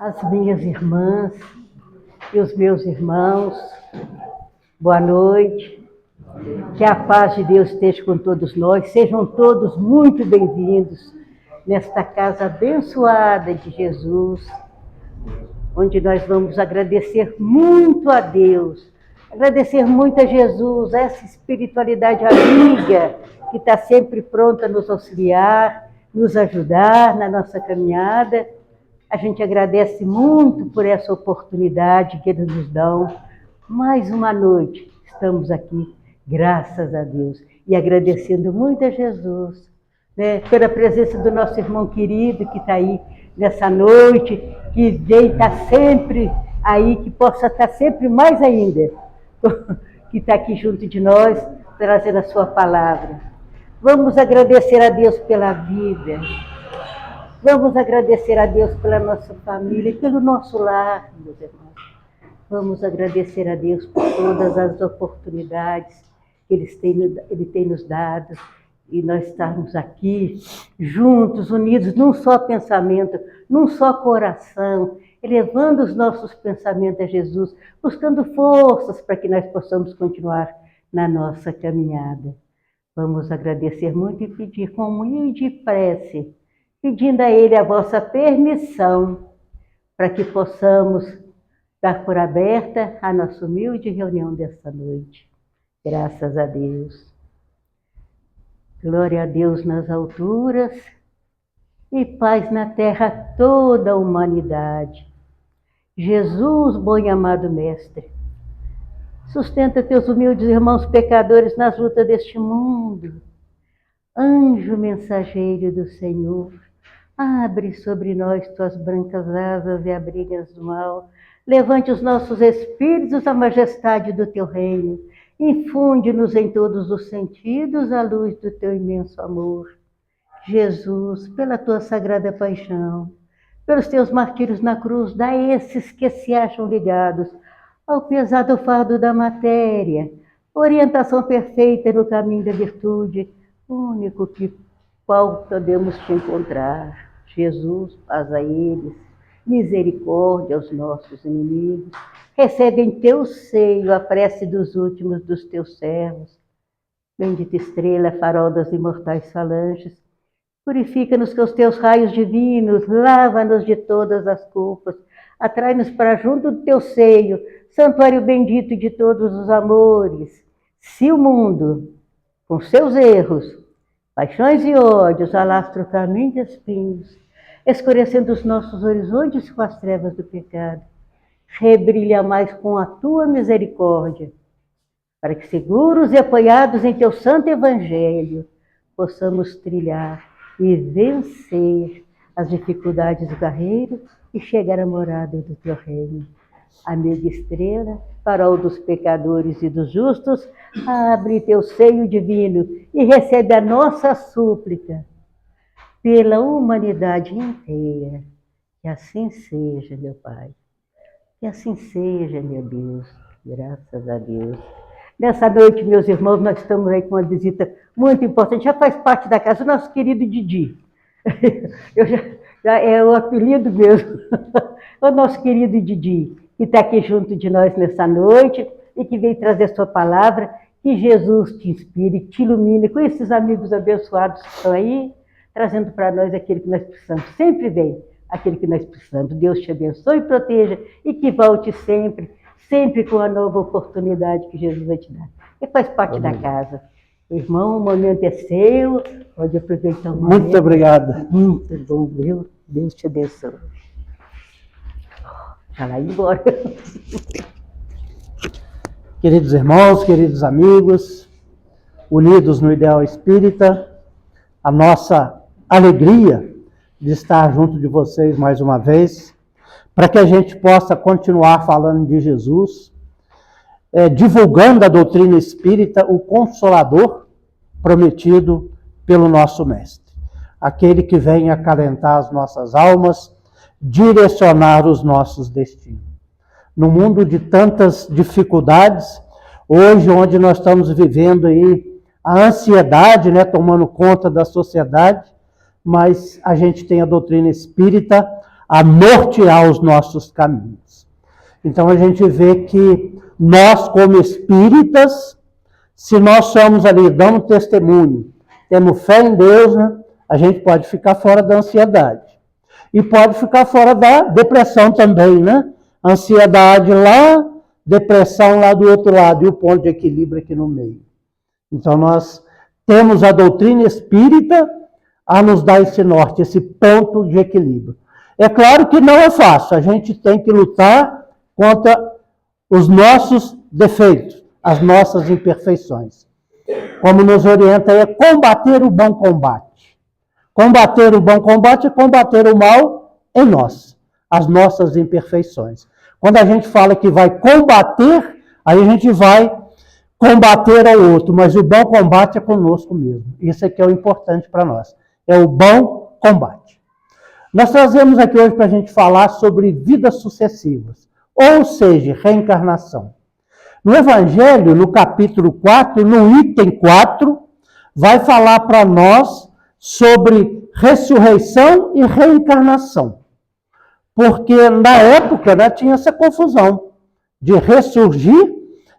as minhas irmãs e os meus irmãos, boa noite. Que a paz de Deus esteja com todos nós. Sejam todos muito bem-vindos nesta casa abençoada de Jesus, onde nós vamos agradecer muito a Deus, agradecer muito a Jesus, essa espiritualidade amiga que está sempre pronta a nos auxiliar, nos ajudar na nossa caminhada. A gente agradece muito por essa oportunidade que eles nos dão. Mais uma noite estamos aqui, graças a Deus, e agradecendo muito a Jesus, né, pela presença do nosso irmão querido que está aí nessa noite, que vem estar sempre aí, que possa estar sempre mais ainda, que está aqui junto de nós, trazendo a sua palavra. Vamos agradecer a Deus pela vida. Vamos agradecer a Deus pela nossa família e pelo nosso lar, meus irmãos. Vamos agradecer a Deus por todas as oportunidades que Ele tem nos dado e nós estarmos aqui juntos, unidos num só pensamento, num só coração, elevando os nossos pensamentos a Jesus, buscando forças para que nós possamos continuar na nossa caminhada. Vamos agradecer muito e pedir com humilde prece, pedindo a Ele a vossa permissão para que possamos dar por aberta a nossa humilde reunião desta noite. Graças a Deus. Glória a Deus nas alturas e paz na terra a toda a humanidade. Jesus, bom e amado Mestre, sustenta teus humildes irmãos pecadores nas lutas deste mundo. Anjo mensageiro do Senhor, abre sobre nós tuas brancas asas e abrigas do mal. Levante os nossos espíritos à majestade do teu reino. Infunde-nos em todos os sentidos a luz do teu imenso amor. Jesus, pela tua sagrada paixão, pelos teus martírios na cruz, dá a esses que se acham ligados ao pesado fardo da matéria, orientação perfeita no caminho da virtude, único que qual podemos te encontrar. Jesus, paz a eles, misericórdia aos nossos inimigos. Recebe em teu seio a prece dos últimos dos teus servos. Bendita estrela, farol das imortais falanges, purifica-nos com os teus raios divinos, lava-nos de todas as culpas, atrai-nos para junto do teu seio, santuário bendito de todos os amores. Se o mundo, com seus erros, paixões e ódios, alastra o caminho de espinhos, escurecendo os nossos horizontes com as trevas do pecado, rebrilha mais com a tua misericórdia, para que, seguros e apoiados em teu santo evangelho, possamos trilhar e vencer as dificuldades do carreiro e chegar à morada do teu reino. Amiga estrela, farol dos pecadores e dos justos, abre teu seio divino e recebe a nossa súplica pela humanidade inteira. Que assim seja, meu Pai. Que assim seja, meu Deus. Graças a Deus. Nessa noite, meus irmãos, nós estamos aí com uma visita muito importante. Já faz parte da casa, o nosso querido Didi. Já é o apelido mesmo. O nosso querido Didi, que está aqui junto de nós nessa noite e que veio trazer a sua palavra. Que Jesus te inspire, te ilumine com esses amigos abençoados que estão aí, trazendo para nós aquilo que nós precisamos. Sempre vem aquilo que nós precisamos. Deus te abençoe e proteja e que volte sempre, sempre com a nova oportunidade que Jesus vai te dar. E faz parte da casa. Irmão, o momento é seu, pode aproveitar o momento. Muito obrigado. Muito bom, viu? Deus te abençoe. Já vai embora. Queridos irmãos, queridos amigos, unidos no ideal espírita, a nossa alegria de estar junto de vocês mais uma vez, para que a gente possa continuar falando de Jesus, divulgando a doutrina espírita, o Consolador prometido pelo nosso Mestre, aquele que vem acalentar as nossas almas, direcionar os nossos destinos. No mundo de tantas dificuldades, hoje onde nós estamos vivendo aí a ansiedade, tomando conta da sociedade, mas a gente tem a doutrina espírita a nortear os nossos caminhos. Então a gente vê que nós, como espíritas, se nós somos ali, dando testemunho, temos fé em Deus, né, a gente pode ficar fora da ansiedade. E pode ficar fora da depressão também, né? Ansiedade lá, depressão lá do outro lado, e o ponto de equilíbrio aqui no meio. Então nós temos a doutrina espírita a nos dar esse norte, esse ponto de equilíbrio. É claro que não é fácil, a gente tem que lutar contra os nossos defeitos, as nossas imperfeições. Como nos orienta é combater o bom combate. Combater o bom combate é combater o mal em nós, as nossas imperfeições. Quando a gente fala que vai combater, aí a gente vai combater ao outro, mas o bom combate é conosco mesmo. Isso é que é o importante para nós, é o bom combate. Nós trazemos aqui hoje para a gente falar sobre vidas sucessivas, ou seja, reencarnação. No Evangelho, no capítulo 4, no item 4, vai falar para nós sobre ressurreição e reencarnação. Porque na época, né, tinha essa confusão de ressurgir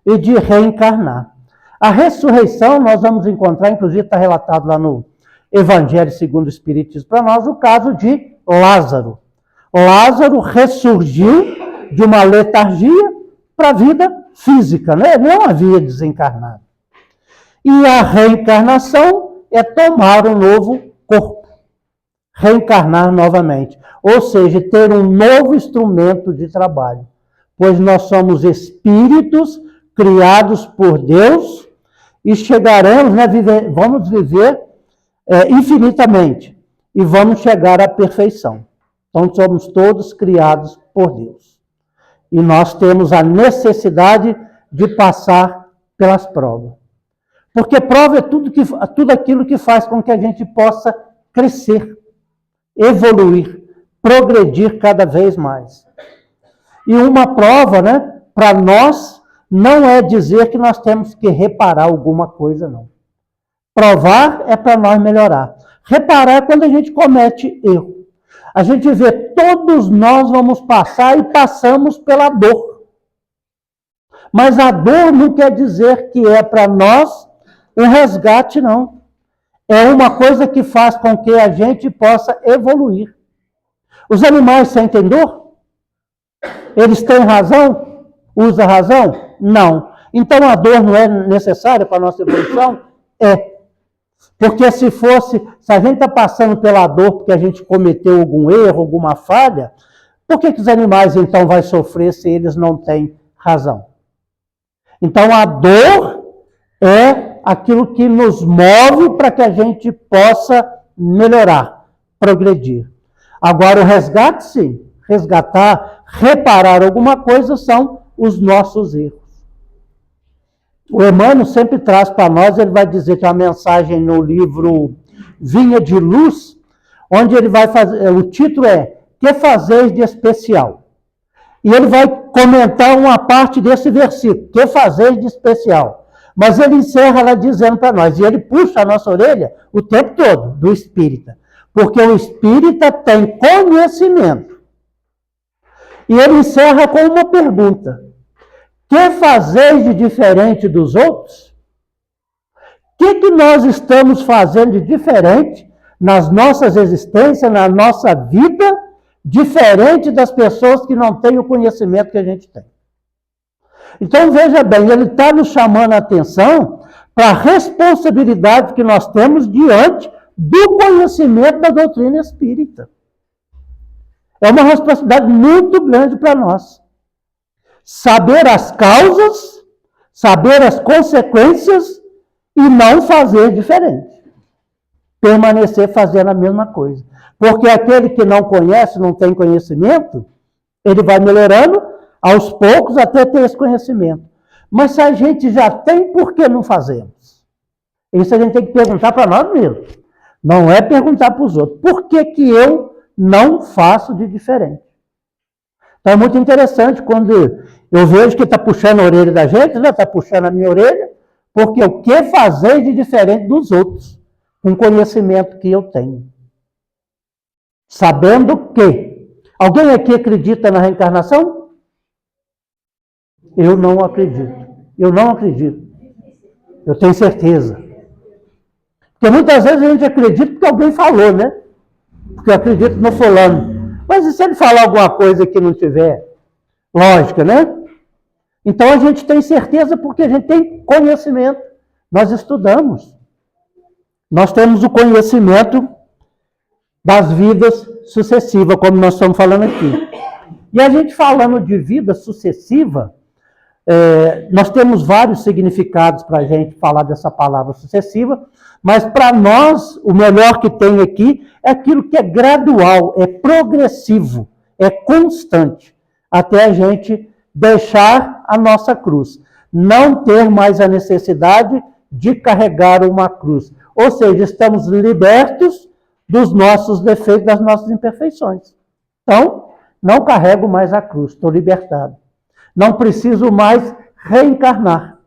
e de reencarnar. A ressurreição nós vamos encontrar, inclusive está relatado lá no Evangelho segundo o Espiritismo para nós, o caso de Lázaro. Lázaro ressurgiu de uma letargia para a vida física, né? Ele não havia desencarnado. E a reencarnação é tomar um novo corpo, reencarnar novamente, ou seja, ter um novo instrumento de trabalho, pois nós somos espíritos criados por Deus e chegaremos, né, vamos viver infinitamente e vamos chegar à perfeição. Então somos todos criados por Deus. E nós temos a necessidade de passar pelas provas. Porque prova é tudo aquilo que faz com que a gente possa crescer, evoluir, progredir cada vez mais. E uma prova, né, para nós, não é dizer que nós temos que reparar alguma coisa, não. Provar é para nós melhorar. Reparar é quando a gente comete erro. A gente vê, todos nós vamos passar e passamos pela dor. Mas a dor não quer dizer que é para nós um resgate, não. É uma coisa que faz com que a gente possa evoluir. Os animais sentem dor? Eles têm razão? Usam razão? Não. Então a dor não é necessária para a nossa evolução? É. Porque se a gente está passando pela dor porque a gente cometeu algum erro, alguma falha, por que os animais então vão sofrer se eles não têm razão? Então a dor é aquilo que nos move para que a gente possa melhorar, progredir. Agora o resgate, sim, resgatar, reparar alguma coisa são os nossos erros. O Emmanuel sempre traz para nós, ele vai dizer que a mensagem no livro Vinha de Luz, onde ele vai fazer, o título é Que Fazeis de Especial? E ele vai comentar uma parte desse versículo, Que Fazeis de Especial? Mas ele encerra lá dizendo para nós, e ele puxa a nossa orelha o tempo todo, do espírita, porque o espírita tem conhecimento. E ele encerra com uma pergunta: que fazeis de diferente dos outros? O que nós estamos fazendo de diferente nas nossas existências, na nossa vida, diferente das pessoas que não têm o conhecimento que a gente tem? Então, veja bem, ele está nos chamando a atenção para a responsabilidade que nós temos diante do conhecimento da doutrina espírita. É uma responsabilidade muito grande para nós. Saber as causas, saber as consequências e não fazer diferente. Permanecer fazendo a mesma coisa. Porque aquele que não conhece, não tem conhecimento, ele vai melhorando aos poucos até ter esse conhecimento. Mas se a gente já tem, por que não fazemos? Isso a gente tem que perguntar para nós mesmos. Não é perguntar para os outros. Por que eu não faço de diferente? Então é muito interessante quando eu vejo que está puxando a orelha da gente, né? Está puxando a minha orelha, porque o que fazer de diferente dos outros, com o conhecimento que eu tenho. Sabendo que Alguém aqui acredita na reencarnação? Eu não acredito. Eu não acredito. Eu tenho certeza. Porque muitas vezes a gente acredita porque alguém falou, né? Porque eu acredito no fulano. Mas e se ele falar alguma coisa que não tiver lógica, né? Então a gente tem certeza porque a gente tem conhecimento. Nós estudamos. Nós temos o conhecimento das vidas sucessivas, como nós estamos falando aqui. E a gente falando de vida sucessiva, nós temos vários significados para a gente falar dessa palavra sucessiva, mas para nós, o melhor que tem aqui é aquilo que é gradual, é progressivo, é constante, até a gente deixar a nossa cruz. Não ter mais a necessidade de carregar uma cruz. Ou seja, estamos libertos dos nossos defeitos, das nossas imperfeições. Então, não carrego mais a cruz, estou libertado. Não preciso mais reencarnar.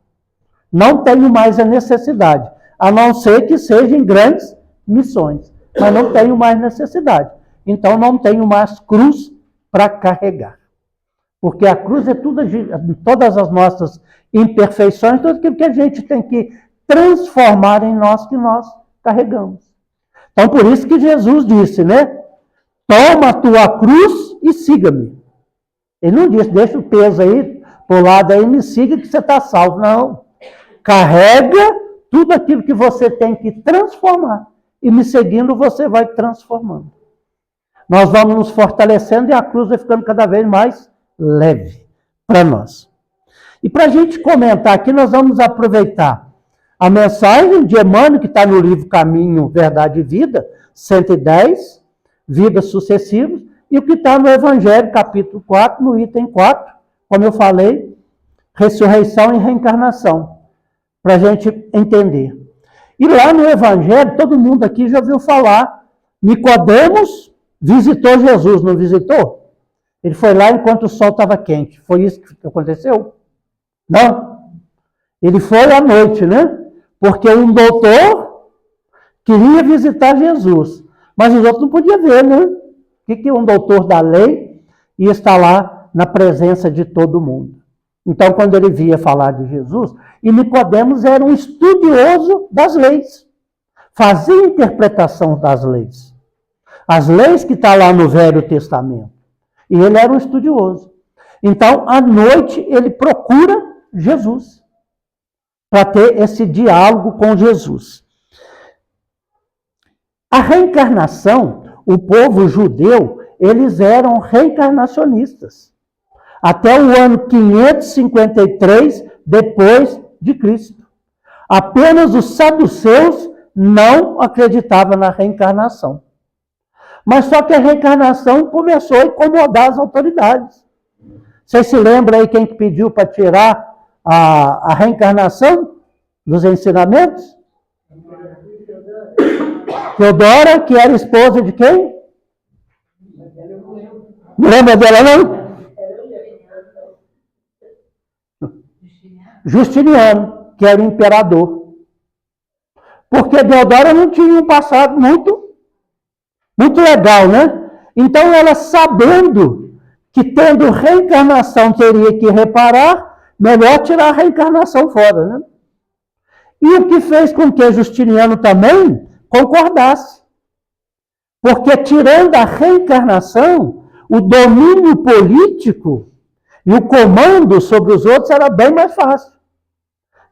Não tenho mais a necessidade, a não ser que sejam grandes missões. Mas não tenho mais necessidade. Então, não tenho mais cruz para carregar. Porque a cruz é tudo, todas as nossas imperfeições, tudo aquilo que a gente tem que transformar em nós, que nós carregamos. Então, por isso que Jesus disse, né? Toma a tua cruz e siga-me. Ele não disse, deixa o peso aí pro lado aí, me siga que você está salvo. Não. Carrega tudo aquilo que você tem que transformar. E me seguindo, você vai transformando. Nós vamos nos fortalecendo e a cruz vai ficando cada vez mais leve para nós. E para a gente comentar aqui, nós vamos aproveitar a mensagem de Emmanuel, que está no livro Caminho, Verdade e Vida, 110, Vidas Sucessivas, e o que está no Evangelho, capítulo 4, no item 4, como eu falei, ressurreição e reencarnação, para a gente entender. E lá no Evangelho, todo mundo aqui já ouviu falar, Nicodemos visitou Jesus, não visitou? Ele foi lá enquanto o sol estava quente. Foi isso que aconteceu? Não. Ele foi à noite, né? Porque um doutor queria visitar Jesus, mas os outros não podiam ver, né? O que um doutor da lei ia estar lá na presença de todo mundo? Então, quando ele via falar de Jesus, e Nicodemos era um estudioso das leis, fazia interpretação das leis. As leis que estão lá no Velho Testamento. E ele era um estudioso. Então, à noite, ele procura Jesus, para ter esse diálogo com Jesus. A reencarnação, o povo judeu, eles eram reencarnacionistas. Até o ano 553 depois de Cristo. Apenas os saduceus não acreditavam na reencarnação. Mas só que a reencarnação começou a incomodar as autoridades. Vocês se lembram aí quem que pediu para tirar a reencarnação dos ensinamentos? Teodora, que era esposa de quem? Não lembra dela, não? Justiniano, que era o imperador. Porque Teodora não tinha um passado muito legal, né? Então, ela sabendo que tendo reencarnação teria que reparar, melhor tirar a reencarnação fora, né? E o que fez com que Justiniano também concordasse. Porque tirando a reencarnação, o domínio político e o comando sobre os outros era bem mais fácil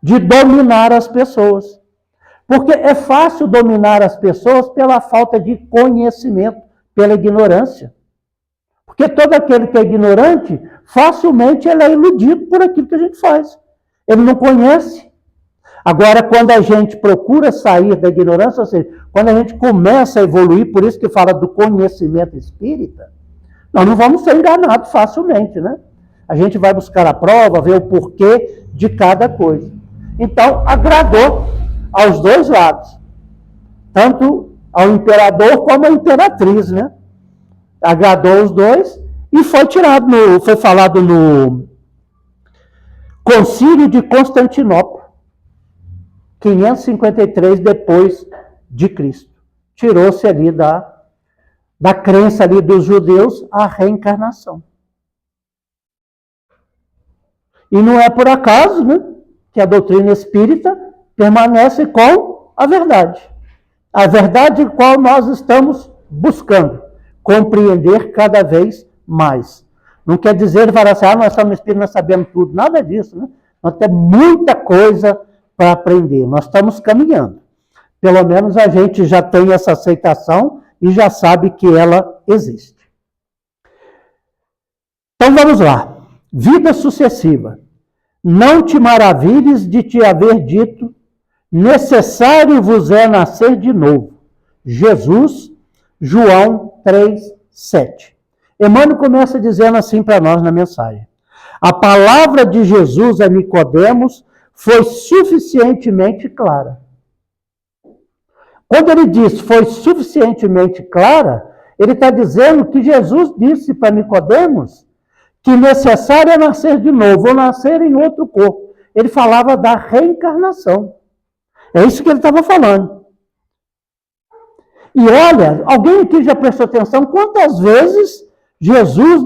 de dominar as pessoas. Porque é fácil dominar as pessoas pela falta de conhecimento, pela ignorância. Porque todo aquele que é ignorante, facilmente ele é iludido por aquilo que a gente faz. Ele não conhece. Agora, quando a gente procura sair da ignorância, ou seja, quando a gente começa a evoluir, por isso que fala do conhecimento espírita, nós não vamos ser enganados facilmente, né? A gente vai buscar a prova, ver o porquê de cada coisa. Então, agradou aos dois lados, tanto ao imperador como à imperatriz, né? Agradou os dois e foi tirado, foi falado no Concílio de Constantinopla, 553 depois de Cristo. Tirou-se ali da crença ali dos judeus, a reencarnação. E não é por acaso, né, que a doutrina espírita permanece com a verdade. A verdade qual nós estamos buscando compreender cada vez mais. Não quer dizer que assim, nós estamos espíritos, nós sabemos tudo. Nada disso, né? Nós temos muita coisa para aprender. Nós estamos caminhando. Pelo menos a gente já tem essa aceitação e já sabe que ela existe. Então vamos lá. Vida sucessiva. Não te maravilhes de te haver dito, necessário vos é nascer de novo. Jesus, João 3, 7. Emmanuel começa dizendo assim para nós na mensagem. A palavra de Jesus a Nicodemos foi suficientemente clara. Quando ele diz foi suficientemente clara, ele está dizendo que Jesus disse para Nicodemos que necessário é nascer de novo, ou nascer em outro corpo. Ele falava da reencarnação. É isso que ele estava falando. E olha, alguém aqui já prestou atenção quantas vezes Jesus,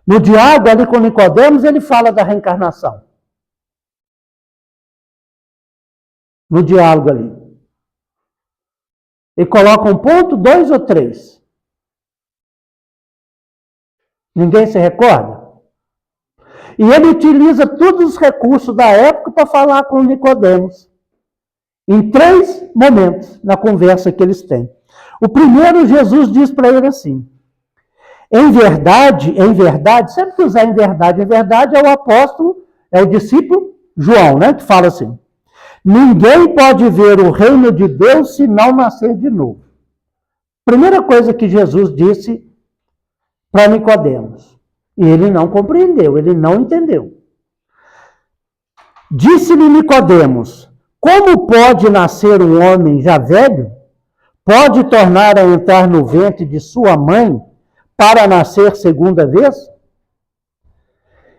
no diálogo ali com Nicodemos, ele fala da reencarnação. No diálogo ali. Ele coloca um ponto, 2 ou 3. Ninguém se recorda? E ele utiliza todos os recursos da época para falar com Nicodemos. Em 3 momentos na conversa que eles têm. O primeiro, Jesus diz para ele assim, em verdade, sempre que usar em verdade é o apóstolo, é o discípulo João, né, que fala assim, ninguém pode ver o reino de Deus se não nascer de novo. Primeira coisa que Jesus disse para Nicodemos, e ele não compreendeu, ele não entendeu. Disse-lhe Nicodemos, como pode nascer um homem já velho? Pode tornar a entrar no ventre de sua mãe para nascer segunda vez?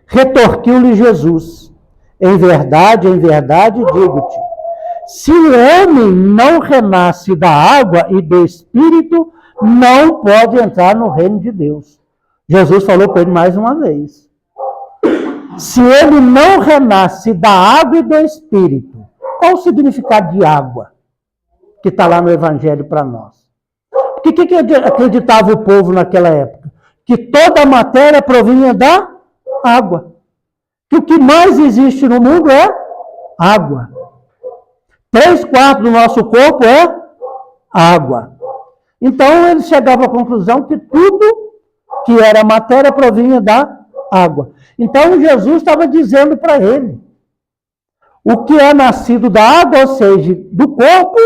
Retorquiu-lhe Jesus, em verdade, digo-te, se o homem não renasce da água e do Espírito, não pode entrar no reino de Deus. Jesus falou para ele mais uma vez. Se ele não renasce da água e do Espírito, qual o significado de água que está lá no Evangelho para nós? O que acreditava o povo naquela época? Que toda a matéria provinha da água. Que o que mais existe no mundo é água. 3/4 do nosso corpo é água. Então eles chegavam à conclusão que tudo que era matéria provinha da água. Então Jesus estava dizendo para ele, o que é nascido da água, ou seja, do corpo,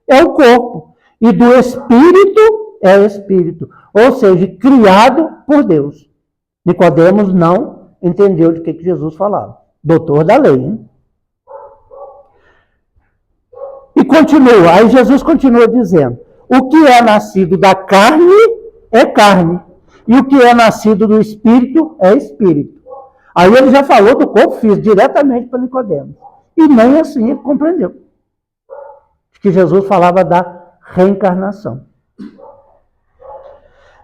é o corpo. E do espírito, é o espírito. Ou seja, criado por Deus. Nicodemos não entendeu de que Jesus falava. Doutor da lei, hein? E continua, aí Jesus continua dizendo, o que é nascido da carne é carne. E o que é nascido do espírito é espírito. Aí ele já falou do corpo físico, diretamente para Nicodemos. E nem assim ele compreendeu. Que Jesus falava da reencarnação.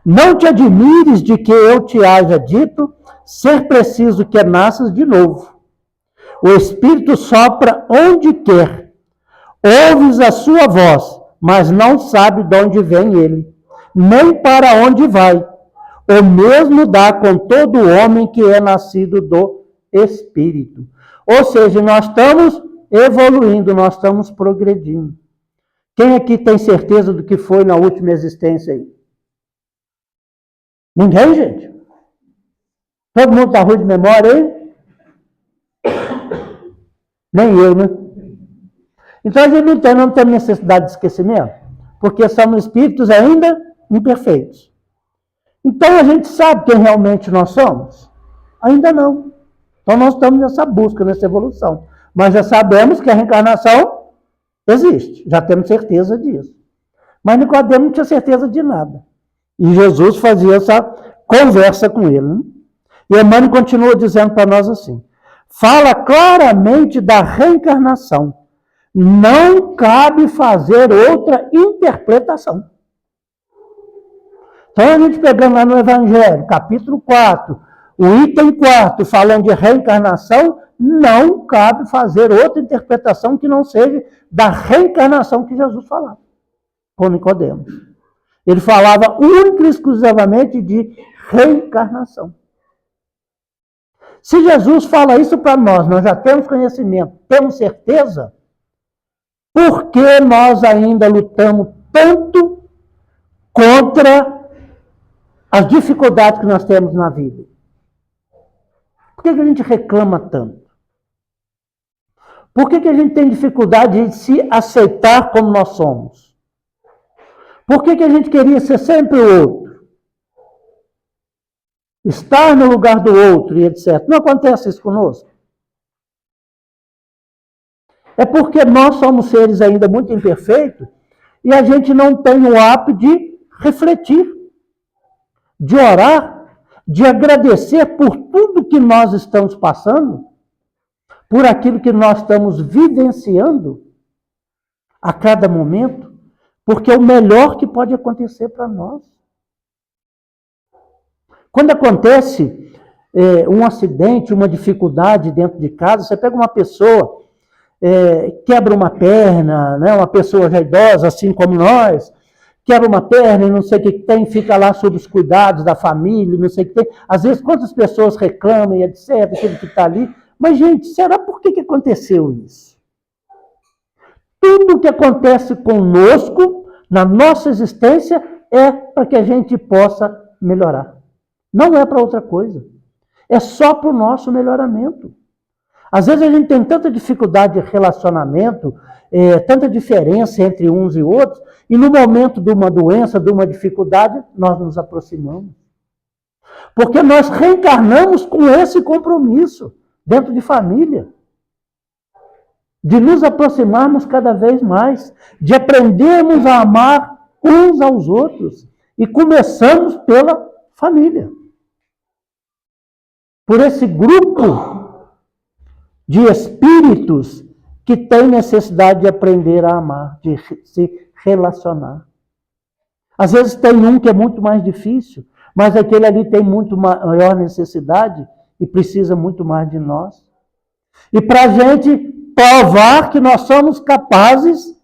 Não te admires de que eu te haja dito ser preciso que nasças de novo. O Espírito sopra onde quer. Ouves a sua voz, mas não sabe de onde vem ele, nem para onde vai. O mesmo dá com todo homem que é nascido do Espírito. Ou seja, nós estamos evoluindo, nós estamos progredindo. Quem aqui tem certeza do que foi na última existência aí? Ninguém, gente? Todo mundo está ruim de memória aí? Nem eu, né? Então a gente não tem necessidade de esquecimento, porque somos espíritos ainda imperfeitos. Então a gente sabe quem realmente nós somos? Ainda não. Então nós estamos nessa busca, nessa evolução. Mas já sabemos que a reencarnação existe, já temos certeza disso. Mas Nicodemo não tinha certeza de nada. E Jesus fazia essa conversa com ele. Né? E Emmanuel continua dizendo para nós assim, fala claramente da reencarnação. Não cabe fazer outra interpretação. Então, a gente pegando lá no Evangelho, capítulo 4, o item 4, falando de reencarnação, não cabe fazer outra interpretação que não seja da reencarnação que Jesus falava com Nicodemos. Ele falava única e exclusivamente de reencarnação. Se Jesus fala isso para nós já temos conhecimento, temos certeza, por que nós ainda lutamos tanto contra as dificuldades que nós temos na vida? Por que a gente reclama tanto? Por que a gente tem dificuldade de se aceitar como nós somos? Por que a gente queria ser sempre o outro? Estar no lugar do outro e etc. Não acontece isso conosco. É porque nós somos seres ainda muito imperfeitos e a gente não tem o hábito de refletir, de orar, de agradecer por tudo que nós estamos passando, por aquilo que nós estamos vivenciando a cada momento, porque é o melhor que pode acontecer para nós. Quando acontece um acidente, uma dificuldade dentro de casa, você pega uma pessoa, quebra uma perna, né, uma pessoa já idosa, assim como nós, quebra uma perna e não sei o que tem, fica lá sob os cuidados da família, não sei o que tem. Às vezes, quantas pessoas reclamam e etc., aquele que está ali. Mas, gente, será por que aconteceu isso? Tudo que acontece conosco, na nossa existência, é para que a gente possa melhorar. Não é para outra coisa. É só para o nosso melhoramento. Às vezes a gente tem tanta dificuldade de relacionamento, tanta diferença entre uns e outros, e no momento de uma doença, de uma dificuldade, nós nos aproximamos. Porque nós reencarnamos com esse compromisso dentro de família, de nos aproximarmos cada vez mais, de aprendermos a amar uns aos outros, e começamos pela família. Por esse grupo de espíritos que tem necessidade de aprender a amar, de se relacionar. Às vezes tem um que é muito mais difícil, mas aquele ali tem muito maior necessidade e precisa muito mais de nós. E para a gente provar que nós somos capazes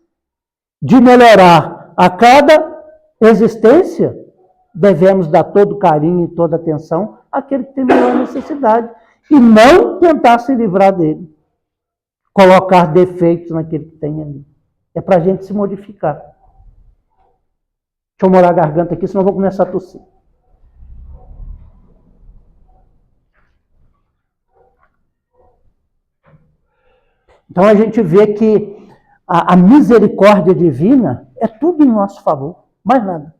de melhorar a cada existência, devemos dar todo carinho e toda atenção àquele que tem maior necessidade e não tentar se livrar dele, colocar defeitos naquele que tem ali. É para a gente se modificar. Deixa eu molhar a garganta aqui, senão eu vou começar a tossir. Então a gente vê que a misericórdia divina é tudo em nosso favor, mais nada.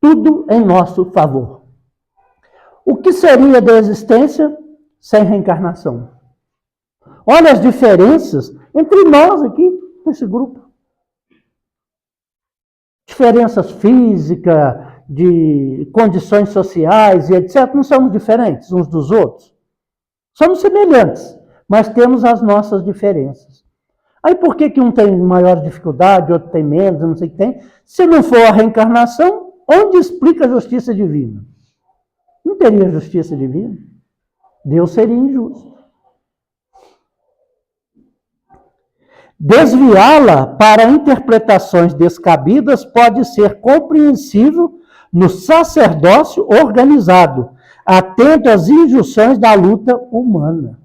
Tudo em nosso favor. O que seria da existência sem reencarnação? Olha as diferenças entre nós aqui, nesse grupo. Diferenças físicas, de condições sociais e etc. Não somos diferentes uns dos outros. Somos semelhantes, mas temos as nossas diferenças. Aí por que um tem maior dificuldade, outro tem menos, não sei o que tem? Se não for a reencarnação, onde explica a justiça divina? Não teria justiça divina. Deus seria injusto. Desviá-la para interpretações descabidas pode ser compreensível no sacerdócio organizado, atento às injunções da luta humana.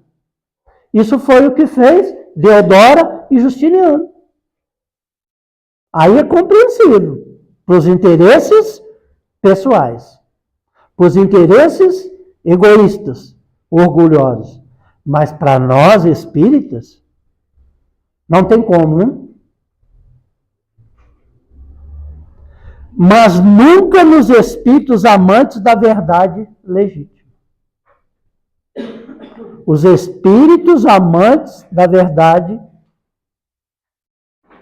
Isso foi o que fez Deodora e Justiniano. Aí é compreensível para os interesses pessoais, para os interesses egoístas, orgulhosos. Mas para nós espíritas, não tem como, né? Mas nunca nos espíritos amantes da verdade legítima. Os espíritos amantes da verdade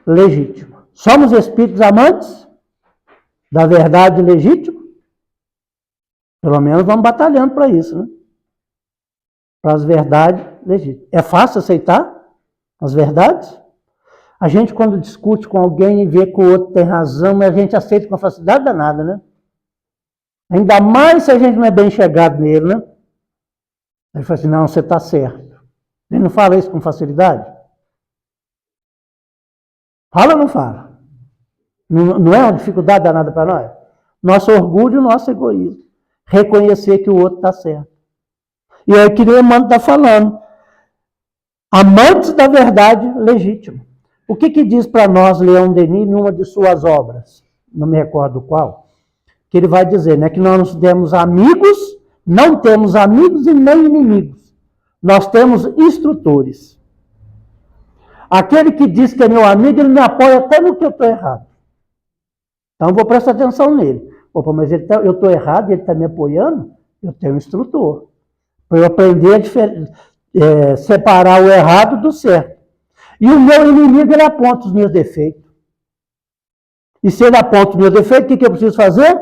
legítima. Somos espíritos amantes da verdade legítima? Pelo menos vamos batalhando para isso, né? Para as verdades legítimas. É fácil aceitar as verdades? A gente, quando discute com alguém e vê que o outro tem razão, a gente aceita com facilidade danada, né? Ainda mais se a gente não é bem chegado nele, né? Ele fala assim, não, você está certo. Ele não fala isso com facilidade? Fala ou não fala? Não é uma dificuldade danada para nós? Nosso orgulho e nosso egoísmo. Reconhecer que o outro está certo. E é o que o Emmanuel está falando. Amantes da verdade legítima. O que diz para nós Leon Denis em uma de suas obras? Não me recordo qual. Que ele vai dizer, né, que nós temos amigos, não temos amigos e nem inimigos. Nós temos instrutores. Aquele que diz que é meu amigo, ele me apoia até no que eu estou errado. Então eu vou prestar atenção nele. Opa, mas eu estou errado e ele está me apoiando? Eu tenho um instrutor. Para eu aprender a separar o errado do certo. E o meu inimigo, ele aponta os meus defeitos. E se ele aponta os meus defeitos, o que eu preciso fazer?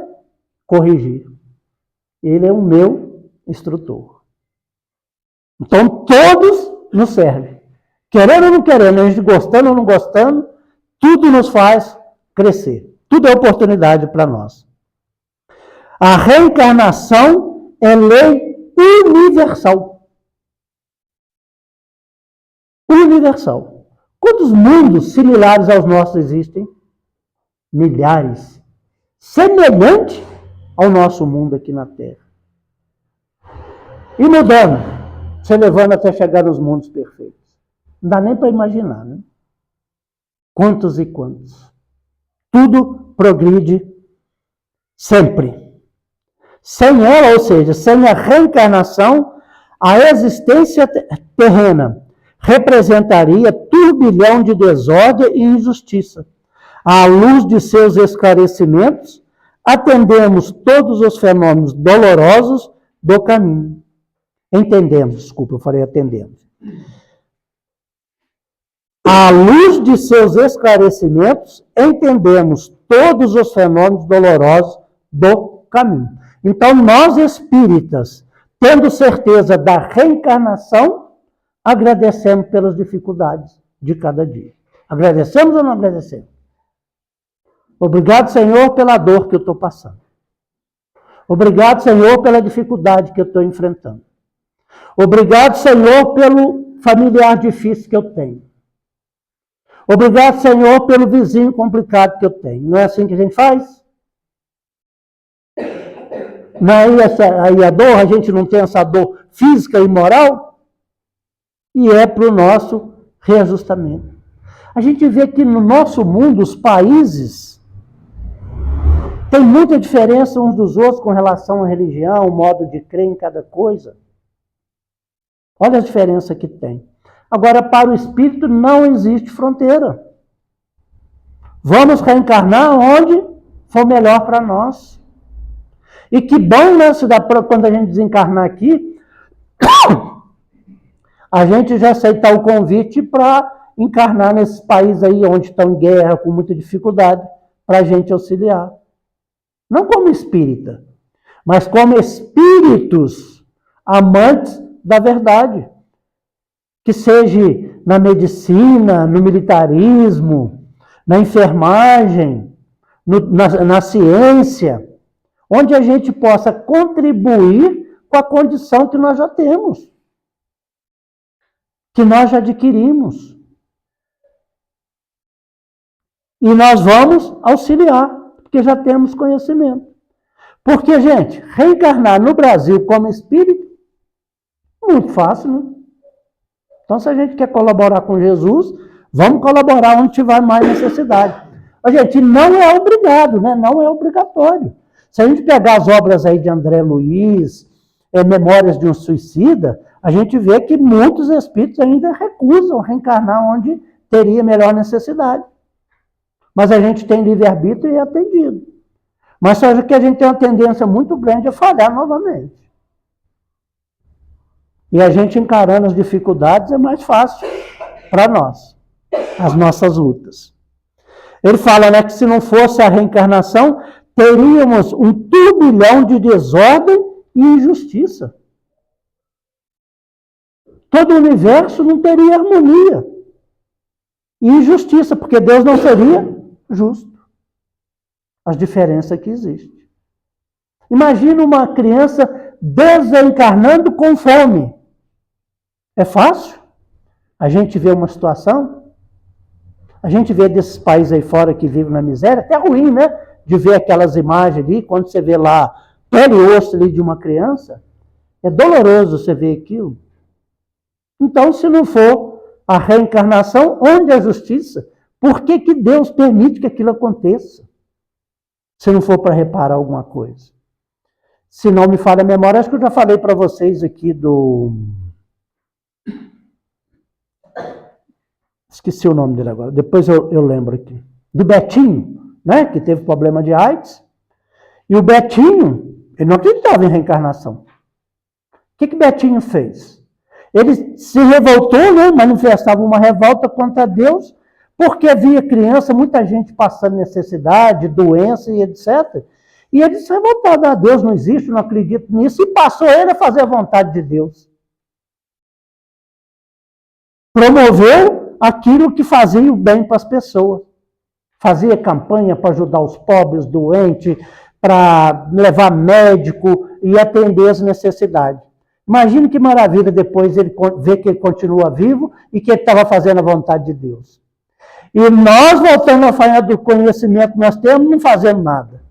Corrigir. Ele é o meu instrutor. Então, todos nos servem. Querendo ou não querendo, a gente gostando ou não gostando, tudo nos faz crescer. Tudo é oportunidade para nós. A reencarnação é lei universal. Universal. Quantos mundos similares aos nossos existem? Milhares. Semelhante ao nosso mundo aqui na Terra. E mudando, se elevando até chegar nos mundos perfeitos. Não dá nem para imaginar, né? Quantos e quantos. Tudo progride sempre. Sem ela, ou seja, sem a reencarnação, a existência terrena representaria turbilhão de desordem e injustiça. À luz de seus esclarecimentos, atendemos todos os fenômenos dolorosos do caminho. Entendemos, desculpa, eu falei atendemos. À luz de seus esclarecimentos, entendemos todos os fenômenos dolorosos do caminho. Então, nós espíritas, tendo certeza da reencarnação, agradecemos pelas dificuldades de cada dia. Agradecemos ou não agradecemos? Obrigado, Senhor, pela dor que eu estou passando. Obrigado, Senhor, pela dificuldade que eu estou enfrentando. Obrigado, Senhor, pelo familiar difícil que eu tenho. Obrigado, Senhor, pelo vizinho complicado que eu tenho. Não é assim que a gente faz? Não é aí a dor, a gente não tem essa dor física e moral? E é para o nosso reajustamento. A gente vê que no nosso mundo, os países têm muita diferença uns dos outros com relação à religião, o modo de crer em cada coisa. Olha a diferença que tem. Agora, para o espírito não existe fronteira. Vamos reencarnar onde for melhor para nós. E que bom, né, quando a gente desencarnar aqui, a gente já aceitar o convite para encarnar nesses países aí onde estão em guerra, com muita dificuldade, para a gente auxiliar. Não como espírita, mas como espíritos amantes da verdade. Que seja na medicina, no militarismo, na enfermagem, na ciência, onde a gente possa contribuir com a condição que nós já temos, que nós já adquirimos. E nós vamos auxiliar, porque já temos conhecimento. Porque, gente, reencarnar no Brasil como espírito, muito fácil, né? Então, se a gente quer colaborar com Jesus, vamos colaborar onde tiver mais necessidade. A gente não é obrigado, né? Não é obrigatório. Se a gente pegar as obras aí de André Luiz, Memórias de um Suicida, a gente vê que muitos espíritos ainda recusam reencarnar onde teria melhor necessidade. Mas a gente tem livre-arbítrio e é atendido. Mas só que a gente tem uma tendência muito grande a falhar novamente. E a gente encarando as dificuldades é mais fácil para nós, as nossas lutas. Ele fala, né, que se não fosse a reencarnação, teríamos um turbilhão de desordem e injustiça. Todo o universo não teria harmonia. e injustiça, porque Deus não seria justo. As diferenças que existem. Imagina uma criança desencarnando com fome. É fácil? A gente vê uma situação, a gente vê desses países aí fora que vivem na miséria, até ruim, né? De ver aquelas imagens ali, quando você vê lá pele e osso ali de uma criança, é doloroso você ver aquilo. Então, se não for a reencarnação, onde é a justiça? Por que que Deus permite que aquilo aconteça? Se não for para reparar alguma coisa. Se não me falha a memória, acho que eu já falei para vocês aqui do... Esqueci o nome dele agora, depois eu lembro aqui. Do Betinho, né? Que teve problema de AIDS. E o Betinho, ele não acreditava em reencarnação. O que Betinho fez? Ele se revoltou, né? Manifestava uma revolta contra Deus, porque via criança, muita gente passando necessidade, doença e etc. E ele se revoltava, Deus não existe, não acredito nisso, e passou ele a fazer a vontade de Deus. Promoveu aquilo que fazia o bem para as pessoas. Fazia campanha para ajudar os pobres, doentes, para levar médico e atender as necessidades. Imagine que maravilha depois ele ver que ele continua vivo e que ele estava fazendo a vontade de Deus. E nós, voltando à faina do conhecimento que nós temos, não fazemos nada.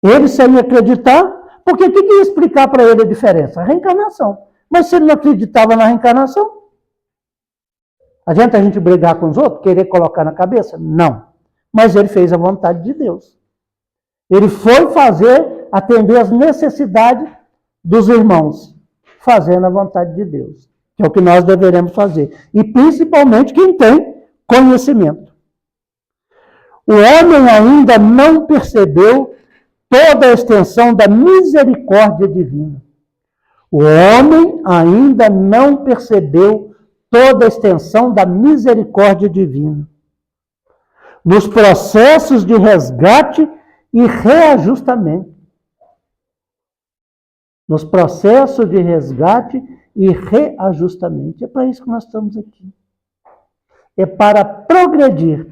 Ele sem acreditar, porque o que ia explicar para ele a diferença? A reencarnação. Mas se ele não acreditava na reencarnação, adianta a gente brigar com os outros, querer colocar na cabeça? Não. Mas ele fez a vontade de Deus. Ele foi atender as necessidades dos irmãos, fazendo a vontade de Deus, que é o que nós deveremos fazer. E principalmente quem tem conhecimento. O homem ainda não percebeu toda a extensão da misericórdia divina. O homem ainda não percebeu toda a extensão da misericórdia divina. Nos processos de resgate e reajustamento. Nos processos de resgate e reajustamento. É para isso que nós estamos aqui. É para progredir,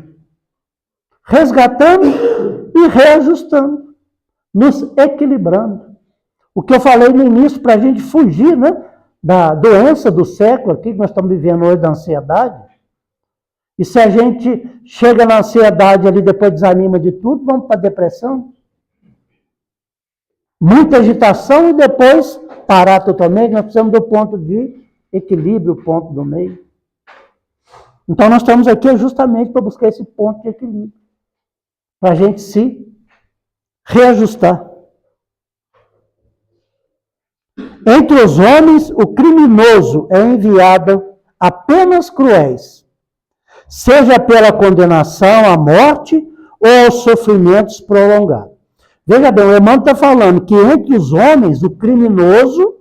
resgatando e reajustando, nos equilibrando. O que eu falei no início, para a gente fugir, né, da doença do século aqui, que nós estamos vivendo hoje, da ansiedade. E se a gente chega na ansiedade ali, depois desanima de tudo, vamos para a depressão. Muita agitação e depois parar totalmente. Nós precisamos do ponto de equilíbrio, o ponto do meio. Então nós estamos aqui justamente para buscar esse ponto de equilíbrio. Para a gente se reajustar. Entre os homens, o criminoso é enviado a penas cruéis, seja pela condenação à morte ou aos sofrimentos prolongados. Veja bem, o Emmanuel está falando que entre os homens, o criminoso,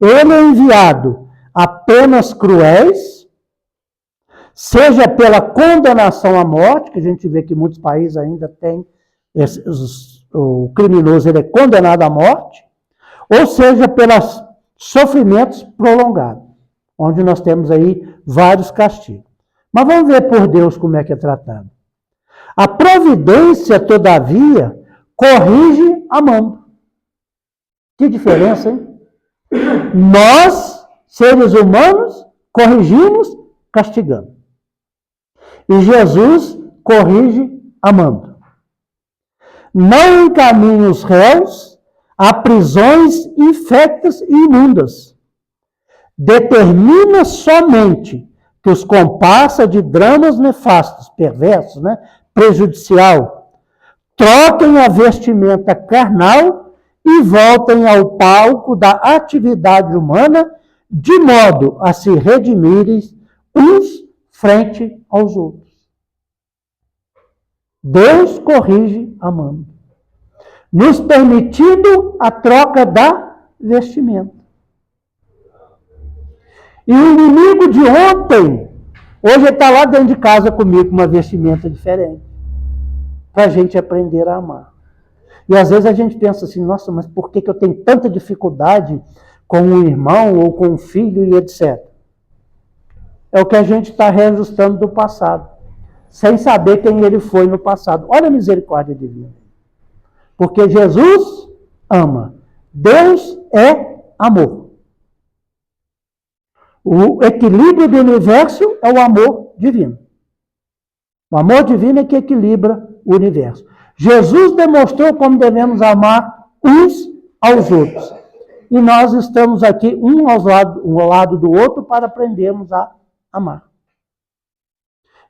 ele é enviado a penas cruéis, seja pela condenação à morte, que a gente vê que muitos países ainda têm, o criminoso ele é condenado à morte, ou seja, pelos sofrimentos prolongados, onde nós temos aí vários castigos. Mas vamos ver por Deus como é que é tratado. A providência, todavia, corrige amando. Que diferença, hein? Nós, seres humanos, corrigimos castigando. E Jesus corrige amando. Não encaminhe os réus a prisões infectas e imundas. Determina somente que os compassa de dramas nefastos, perversos, né? Prejudicial, troquem a vestimenta carnal e voltem ao palco da atividade humana, de modo a se redimirem uns frente aos outros. Deus corrige amando, nos permitindo a troca da vestimenta. E o inimigo de ontem, hoje ele está lá dentro de casa comigo com uma vestimenta diferente, para a gente aprender a amar. E às vezes a gente pensa assim, nossa, mas por que eu tenho tanta dificuldade com um irmão ou com um filho e etc. é o que a gente está reajustando do passado, sem saber quem ele foi no passado. Olha a misericórdia divina. Porque Jesus ama. Deus é amor. O equilíbrio do universo é o amor divino. O amor divino é que equilibra o universo. Jesus demonstrou como devemos amar uns aos outros. E nós estamos aqui, um ao lado do outro, para aprendermos a amar.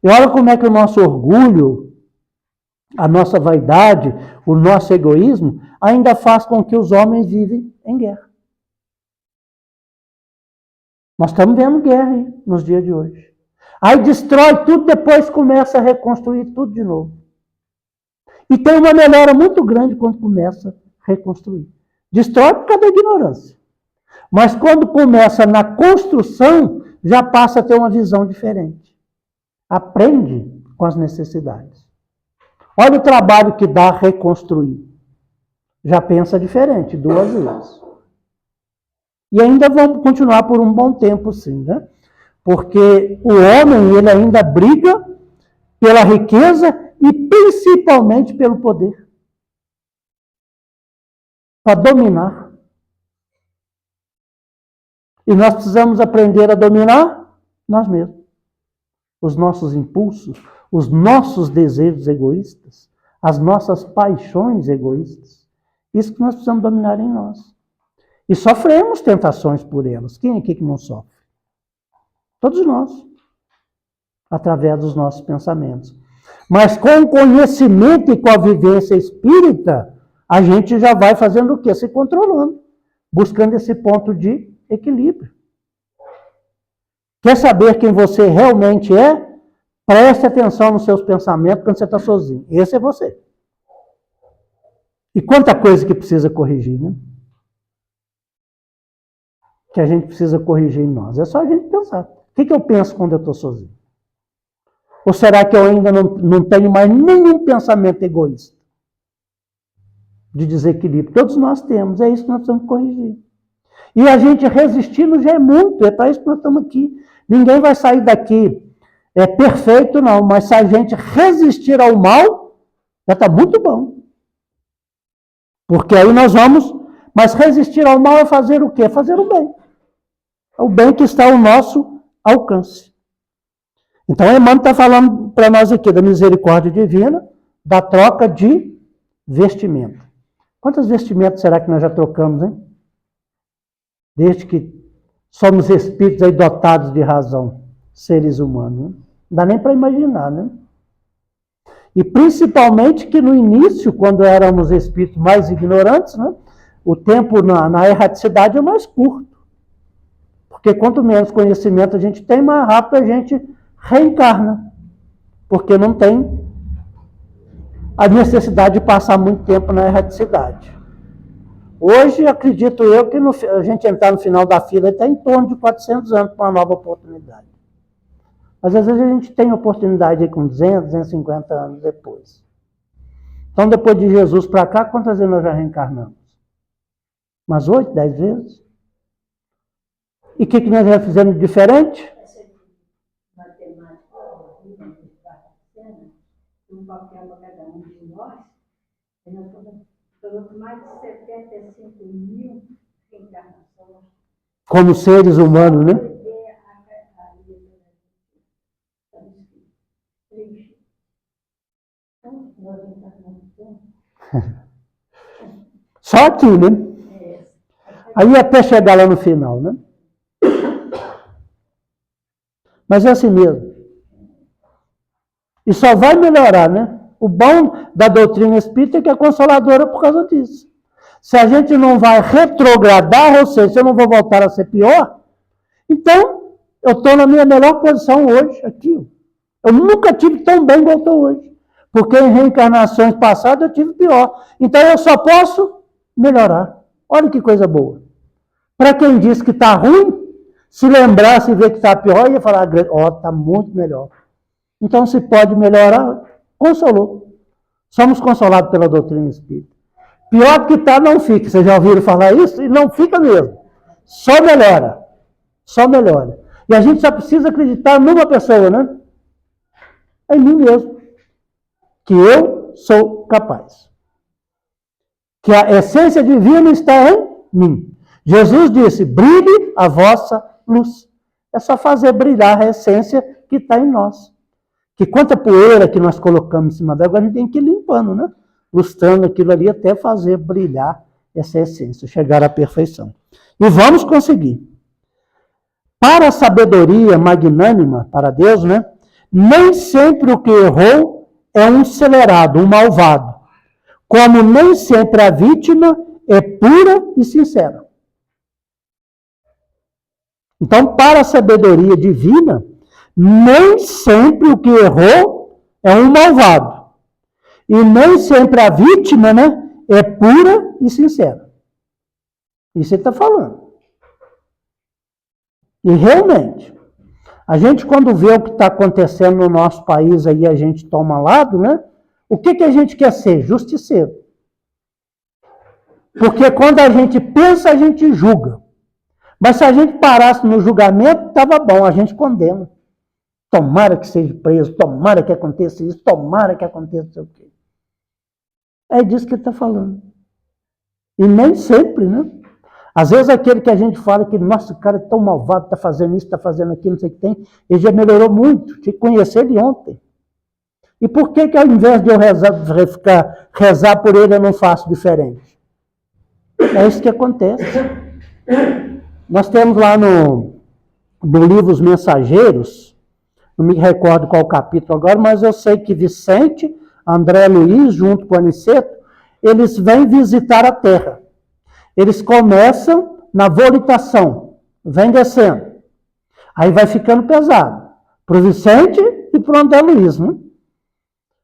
E olha como é que o nosso orgulho, a nossa vaidade, o nosso egoísmo, ainda faz com que os homens vivem em guerra. Nós estamos vendo guerra aí, nos dias de hoje. Aí destrói tudo, depois começa a reconstruir tudo de novo. E tem uma melhora muito grande quando começa a reconstruir. Destrói por causa da ignorância. Mas quando começa na construção, já passa a ter uma visão diferente. Aprende com as necessidades. Olha o trabalho que dá reconstruir. Já pensa diferente, 2 vezes. E ainda vamos continuar por um bom tempo, sim, né? Porque o homem, ele ainda briga pela riqueza e principalmente pelo poder. Para dominar. E nós precisamos aprender a dominar nós mesmos. Os nossos impulsos, os nossos desejos egoístas, as nossas paixões egoístas. Isso que nós precisamos dominar em nós. E sofremos tentações por elas. Quem aqui que não sofre? Todos nós. Através dos nossos pensamentos. Mas com o conhecimento e com a vivência espírita, a gente já vai fazendo o quê? Se controlando. Buscando esse ponto de equilíbrio. Quer saber quem você realmente é? Preste atenção nos seus pensamentos quando você está sozinho. Esse é você. E quanta coisa que precisa corrigir, né? Que a gente precisa corrigir em nós. É só a gente pensar. O que eu penso quando eu estou sozinho? Ou será que eu ainda não tenho mais nenhum pensamento egoísta? De desequilíbrio. Todos nós temos. É isso que nós precisamos corrigir. E a gente resistindo já é muito. É para isso que nós estamos aqui. Ninguém vai sair daqui perfeito, não. Mas se a gente resistir ao mal, já está muito bom. Porque aí nós vamos... Mas resistir ao mal é fazer o quê? É fazer o bem. É o bem que está ao nosso alcance. Então, Emmanuel está falando para nós aqui da misericórdia divina, da troca de vestimenta. Quantas vestimentas será que nós já trocamos, hein? Desde que somos espíritos aí dotados de razão, seres humanos. Né? Não dá nem para imaginar, né? E principalmente que no início, quando éramos espíritos mais ignorantes, né? O tempo na erraticidade é mais curto. Porque quanto menos conhecimento a gente tem, mais rápido a gente reencarna. Porque não tem a necessidade de passar muito tempo na erraticidade. Hoje, acredito eu, que a gente entrar no final da fila está em torno de 400 anos para uma nova oportunidade. Mas às vezes a gente tem oportunidade aí com 200, 250 anos depois. Então, depois de Jesus para cá, quantas vezes nós já reencarnamos? Umas 8, 10 vezes? E o que nós já fizemos de diferente? Um papel para cada um de nós, nós falamos mais de 75 mil reencarnações. Como seres humanos, né? Só aqui, né? Aí até chegar lá no final, né? Mas é assim mesmo. E só vai melhorar, né? O bom da doutrina espírita é que é consoladora por causa disso. Se a gente não vai retrogradar, ou seja, se eu não vou voltar a ser pior, então eu estou na minha melhor posição hoje, aqui. Eu nunca tive tão bem quanto estou hoje. Porque em reencarnações passadas eu tive pior. Então eu só posso melhorar. Olha que coisa boa. Para quem diz que está ruim, se lembrar, se ver que está pior, ia falar, está muito melhor. Então, se pode melhorar, consolou. Somos consolados pela doutrina espírita. Pior que está, não fica. Vocês já ouviram falar isso? E não fica mesmo. Só melhora. Só melhora. E a gente só precisa acreditar numa pessoa, né? É em mim mesmo. Que eu sou capaz. Que a essência divina está em mim. Jesus disse, brilhe a vossa luz. É só fazer brilhar a essência que está em nós. Que quanta poeira que nós colocamos em cima dela, a gente tem que ir limpando, né? Lustrando aquilo ali até fazer brilhar essa essência, chegar à perfeição. E vamos conseguir. Para a sabedoria magnânima, para Deus, né? Nem sempre o que errou é um acelerado, um malvado. Como nem sempre a vítima é pura e sincera. Então, para a sabedoria divina, nem sempre o que errou é um malvado. E nem sempre a vítima, né, é pura e sincera. Isso ele está falando. E realmente, a gente quando vê o que está acontecendo no nosso país aí, a gente toma lado, né? O que a gente quer ser? Justiceiro. Porque quando a gente pensa, a gente julga. Mas se a gente parasse no julgamento, estava bom, a gente condena. Tomara que seja preso, tomara que aconteça isso, tomara que aconteça o quê. É disso que ele está falando. E nem sempre, né? Às vezes aquele que a gente fala que, nossa, o cara é tão malvado, está fazendo isso, está fazendo aquilo, não sei o que tem, ele já melhorou muito, tinha que conhecer ele ontem. E por que ao invés de eu rezar por ele, eu não faço diferente? É isso que acontece. Nós temos lá no livro Os Mensageiros, não me recordo qual capítulo agora, mas eu sei que Vicente, André Luiz, junto com Aniceto, eles vêm visitar a Terra. Eles começam na volitação, vem descendo. Aí vai ficando pesado. Para o Vicente e para o André Luiz, né?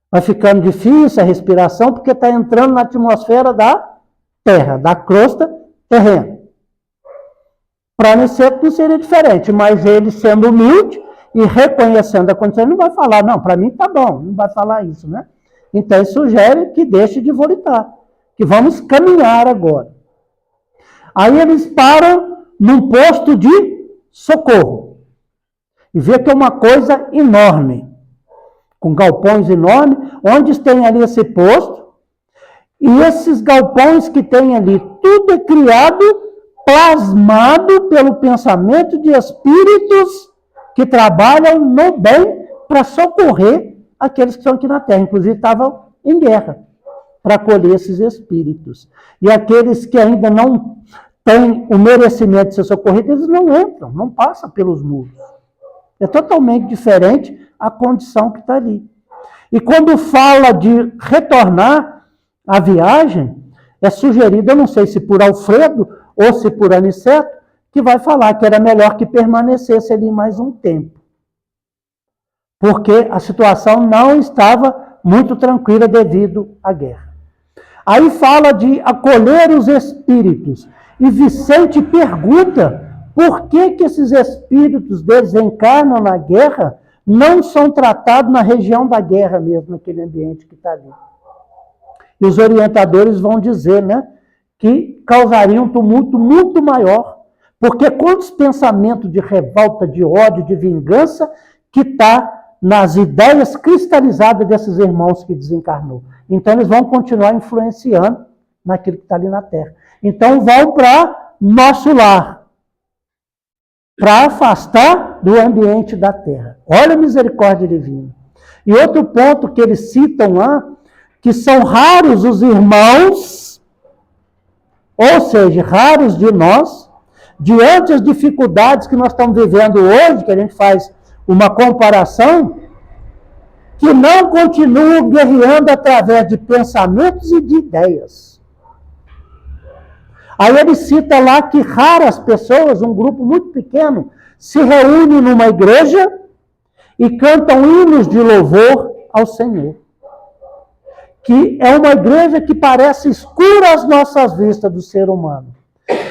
Vai ficando difícil a respiração, porque está entrando na atmosfera da Terra, da crosta terrena. Para Aniceto não seria diferente, mas ele sendo humilde e reconhecendo a condição, não vai falar, não, para mim está bom, não vai falar isso, né? Então ele sugere que deixe de volitar, que vamos caminhar agora. Aí eles param num posto de socorro. E vê que é uma coisa enorme, com galpões enormes, onde tem ali esse posto, e esses galpões que tem ali, tudo é criado, plasmado pelo pensamento de espíritos que trabalham no bem para socorrer aqueles que estão aqui na Terra. Inclusive estavam em guerra para acolher esses espíritos. E aqueles que ainda não têm o merecimento de ser socorridos, eles não entram, não passam pelos muros. É totalmente diferente a condição que está ali. E quando fala de retornar à viagem, é sugerido, eu não sei se por Alfredo ou se por Aniceto, que vai falar que era melhor que permanecesse ali mais um tempo. Porque a situação não estava muito tranquila devido à guerra. Aí fala de acolher os espíritos. E Vicente pergunta por que esses espíritos desencarnam na guerra, não são tratados na região da guerra mesmo, naquele ambiente que está ali. E os orientadores vão dizer, né, que causaria um tumulto muito maior, porque quantos pensamentos de revolta, de ódio, de vingança, que está nas ideias cristalizadas desses irmãos que desencarnou. Então eles vão continuar influenciando naquilo que está ali na Terra. Então vão para nosso lar, para afastar do ambiente da Terra. Olha a misericórdia divina. E outro ponto que eles citam lá, que são raros os irmãos, ou seja, raros de nós, diante das dificuldades que nós estamos vivendo hoje, que a gente faz uma comparação, que não continuam guerreando através de pensamentos e de ideias. Aí ele cita lá que raras pessoas, um grupo muito pequeno, se reúnem numa igreja e cantam hinos de louvor ao Senhor. Que é uma igreja que parece escura às nossas vistas do ser humano.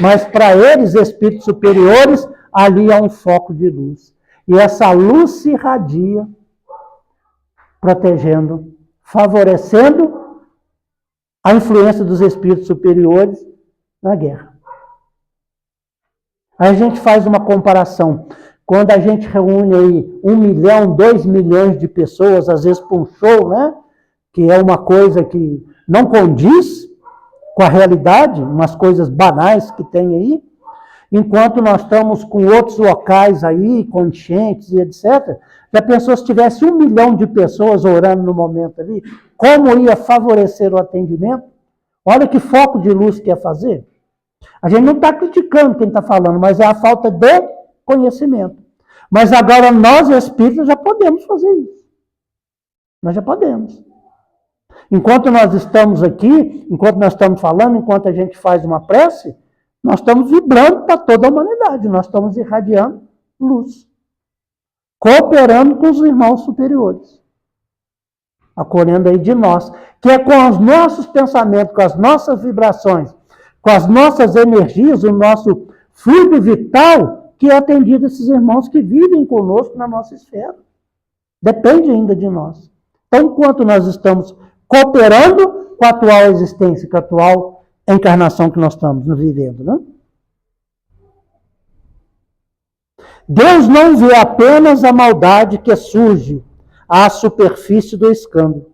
Mas para eles, espíritos superiores, ali há um foco de luz. E essa luz se irradia, protegendo, favorecendo a influência dos espíritos superiores na guerra. Aí a gente faz uma comparação. quando a gente reúne aí 1 milhão, 2 milhões de pessoas, às vezes para um show, né? Que é uma coisa que não condiz com a realidade, umas coisas banais que tem aí, enquanto nós estamos com outros locais aí, com enchentes e etc. Já pensou se tivesse 1 milhão de pessoas orando no momento ali, como ia favorecer o atendimento? Olha que foco de luz que ia fazer. A gente não está criticando quem está falando, mas é a falta de conhecimento. Mas agora nós, espíritas, já podemos fazer isso. Nós já podemos. Enquanto nós estamos aqui, enquanto nós estamos falando, enquanto a gente faz uma prece, nós estamos vibrando para toda a humanidade, nós estamos irradiando luz. Cooperando com os irmãos superiores. Acolhendo aí de nós, que é com os nossos pensamentos, com as nossas vibrações, com as nossas energias, o nosso fluido vital, que é atendido esses irmãos que vivem conosco na nossa esfera. Depende ainda de nós. Então, enquanto nós estamos cooperando com a atual existência, com a atual encarnação que nós estamos vivendo, né? Deus não vê apenas a maldade que surge à superfície do escândalo.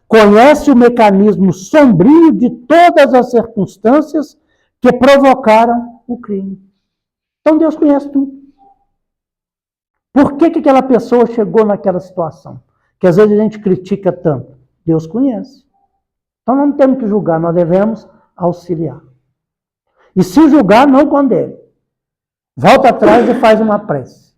Conhece o mecanismo sombrio de todas as circunstâncias que provocaram o crime. Então Deus conhece tudo. Por que aquela pessoa chegou naquela situação? Que às vezes a gente critica tanto. Deus conhece. Então não temos que julgar, nós devemos auxiliar. E se julgar, não condene. Volta atrás e faz uma prece.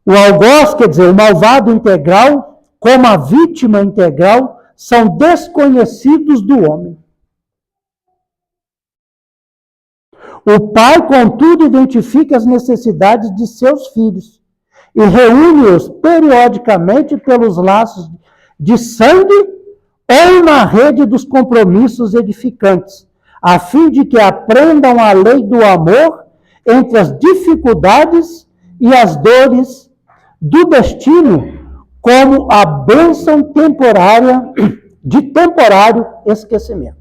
O algoz, quer dizer, o malvado integral, como a vítima integral, são desconhecidos do homem. O pai, contudo, identifica as necessidades de seus filhos e reúne-os periodicamente pelos laços de sangue ou na rede dos compromissos edificantes, a fim de que aprendam a lei do amor entre as dificuldades e as dores do destino, como a bênção temporária de temporário esquecimento.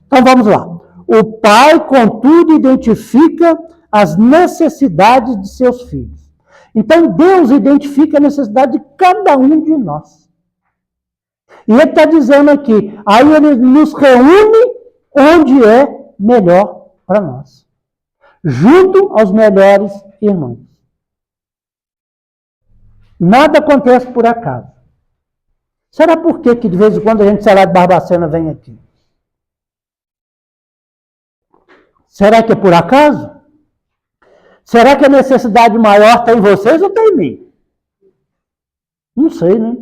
Então vamos lá. O pai, contudo, identifica as necessidades de seus filhos. Então Deus identifica a necessidade de cada um de nós. E ele está dizendo aqui, aí ele nos reúne onde é melhor para nós. Junto aos melhores irmãos. Nada acontece por acaso. Será por que de vez em quando a gente, sei lá, de Barbacena vem aqui? Será que é por acaso? Será que a necessidade maior está em vocês ou está em mim? Não sei, né?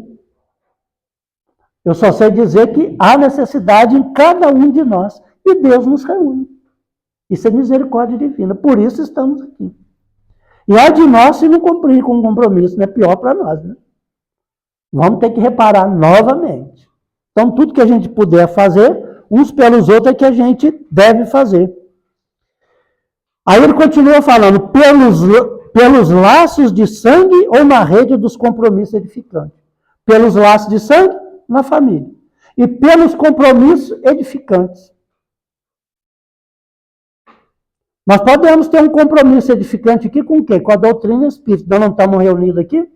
Eu só sei dizer que há necessidade em cada um de nós. E Deus nos reúne. Isso é misericórdia divina. Por isso estamos aqui. E há de nós se não cumprir com o compromisso, né? Pior para nós, né? Vamos ter que reparar novamente. Então, tudo que a gente puder fazer, uns pelos outros, é que a gente deve fazer. Aí ele continua falando, pelos laços de sangue ou na rede dos compromissos edificantes. Pelos laços de sangue, na família. E pelos compromissos edificantes. Nós podemos ter um compromisso edificante aqui com o quê? Com a doutrina espírita. Nós não estamos reunidos aqui?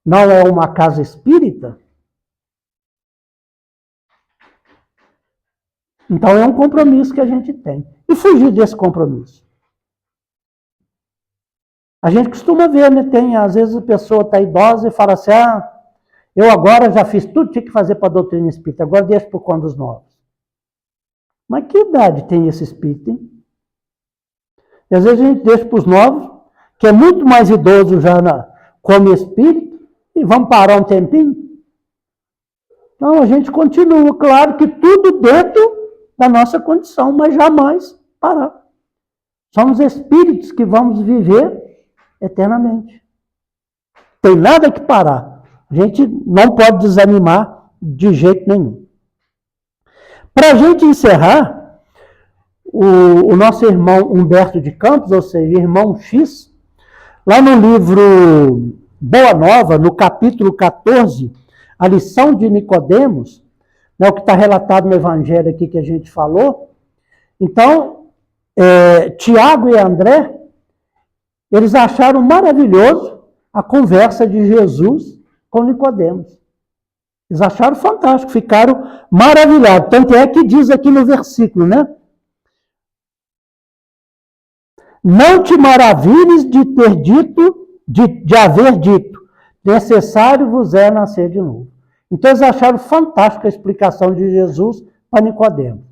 Não é uma casa espírita? Então é um compromisso que a gente tem. E fugir desse compromisso? A gente costuma ver, né? Às vezes a pessoa está idosa e fala assim, eu agora já fiz tudo que tinha que fazer para a doutrina espírita, agora deixa por conta dos novos. Mas que idade tem esse espírito, hein? E às vezes a gente deixa para os novos, que é muito mais idoso já como espírito, e vamos parar um tempinho? Não, a gente continua, claro que tudo dentro da nossa condição, mas jamais parar. Somos espíritos que vamos viver eternamente. Tem nada que parar. A gente não pode desanimar de jeito nenhum. Para a gente encerrar, o nosso irmão Humberto de Campos, ou seja, irmão X, lá no livro Boa Nova, no capítulo 14, a lição de Nicodemos, né, o que está relatado no evangelho aqui que a gente falou. Então, Tiago e André, Eles acharam maravilhoso a conversa de Jesus com Nicodemos. Eles acharam fantástico, ficaram maravilhados. Tanto é que diz aqui no versículo, né? Não te maravilhes de ter dito, de haver dito, necessário vos é nascer de novo. Então eles acharam fantástica a explicação de Jesus para Nicodemos.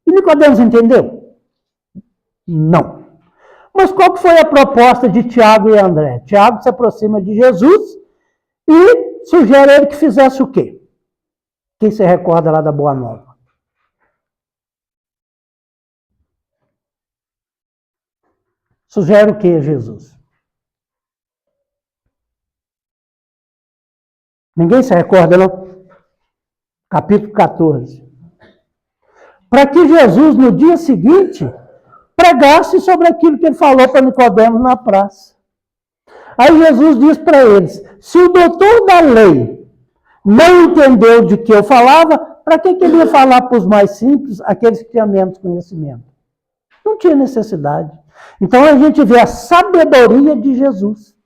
E Nicodemos entendeu? Não. Mas qual foi a proposta de Tiago e André? Tiago se aproxima de Jesus e sugere a ele que fizesse o quê? Quem se recorda lá da Boa Nova? Sugere o quê, Jesus? Ninguém se recorda, não? Capítulo 14. Para que Jesus, no dia seguinte, pregasse sobre aquilo que ele falou para Nicodemos na praça. Aí Jesus diz para eles, se o doutor da lei não entendeu de que eu falava, para que ele ia falar para os mais simples, aqueles que tinham menos conhecimento? Não tinha necessidade. Então a gente vê a sabedoria de Jesus.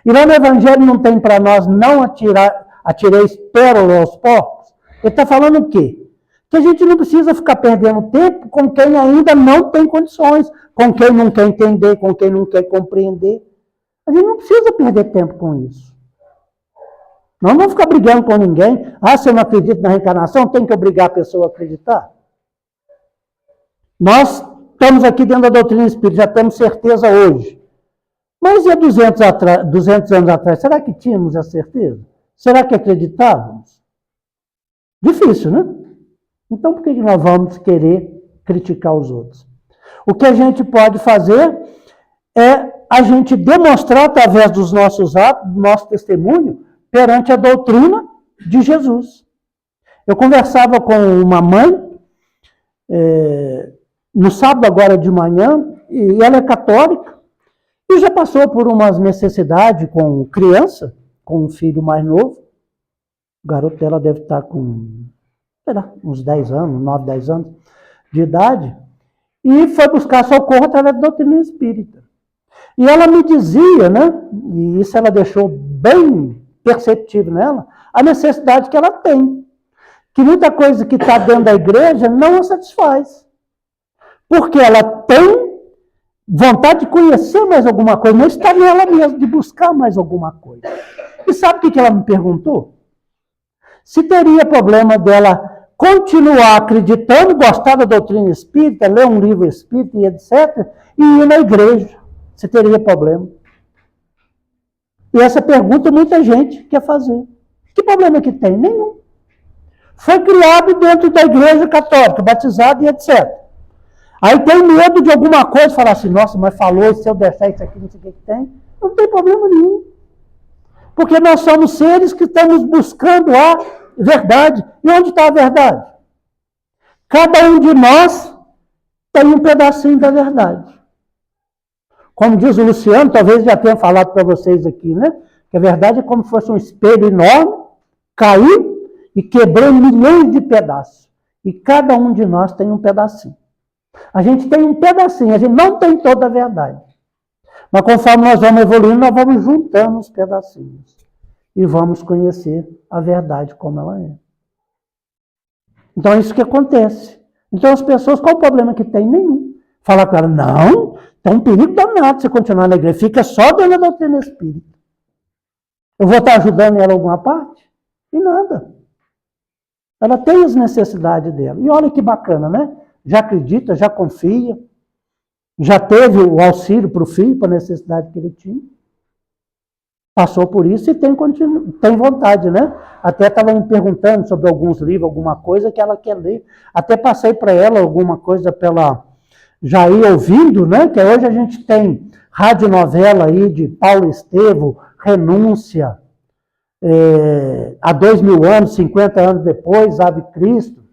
E lá no Evangelho não tem para nós não atireis pérola aos porcos. Ele está falando o quê? Que a gente não precisa ficar perdendo tempo com quem ainda não tem condições, com quem não quer entender, com quem não quer compreender. A gente não precisa perder tempo com isso. Não vamos ficar brigando com ninguém. Ah, se eu não acredito na reencarnação, tem que obrigar a pessoa a acreditar. Nós estamos aqui dentro da doutrina espírita, já temos certeza hoje. Mas e há 200 anos atrás, será que tínhamos a certeza? Será que acreditávamos? Difícil, né? Então, por que nós vamos querer criticar os outros? O que a gente pode fazer é a gente demonstrar, através dos nossos atos, do nosso testemunho, perante a doutrina de Jesus. Eu conversava com uma mãe, no sábado agora de manhã, e ela é católica, e já passou por umas necessidades com criança, com um filho mais novo. O garoto dela deve estar com, sei lá, uns 10 anos, 9, 10 anos de idade, e foi buscar socorro através da doutrina espírita. E ela me dizia, né, e isso ela deixou bem perceptível nela, a necessidade que ela tem. Que muita coisa que está dentro da igreja não a satisfaz. Porque ela tem vontade de conhecer mais alguma coisa, não está nela mesmo, de buscar mais alguma coisa. E sabe o que ela me perguntou? Se teria problema dela continuar acreditando, gostar da doutrina espírita, ler um livro espírita e etc., e ir na igreja. Se teria problema. E essa pergunta muita gente quer fazer. Que problema que tem? Nenhum. Foi criado dentro da igreja católica, batizado e etc. Aí tem medo de alguma coisa, falar assim, nossa, mas falou, se eu deixar isso aqui, não sei o que tem. Não tem problema nenhum. Porque nós somos seres que estamos buscando a verdade. E onde está a verdade? Cada um de nós tem um pedacinho da verdade. Como diz o Luciano, talvez já tenha falado para vocês aqui, né? Que a verdade é como se fosse um espelho enorme, caiu e quebrou milhões de pedaços. E cada um de nós tem um pedacinho. A gente tem um pedacinho, a gente não tem toda a verdade. Mas conforme nós vamos evoluindo, nós vamos juntando os pedacinhos. E vamos conhecer a verdade como ela é. Então é isso que acontece. Então as pessoas, qual o problema que tem? Nenhum. Falar com ela, não, tem um perigo danado você continuar na igreja, fica só dentro da doutrina espírita. Eu vou estar ajudando ela em alguma parte? E nada. Ela tem as necessidades dela. E olha que bacana, né? Já acredita, já confia, já teve o auxílio para o filho, para a necessidade que ele tinha. Passou por isso e tem vontade, né? Até estava me perguntando sobre alguns livros, alguma coisa que ela quer ler. Até passei para ela alguma coisa para ela já ir ouvindo, né? Que hoje a gente tem radionovela aí de Paulo Estevam, Renúncia, há 2000 anos, 50 anos depois, Ave Cristo,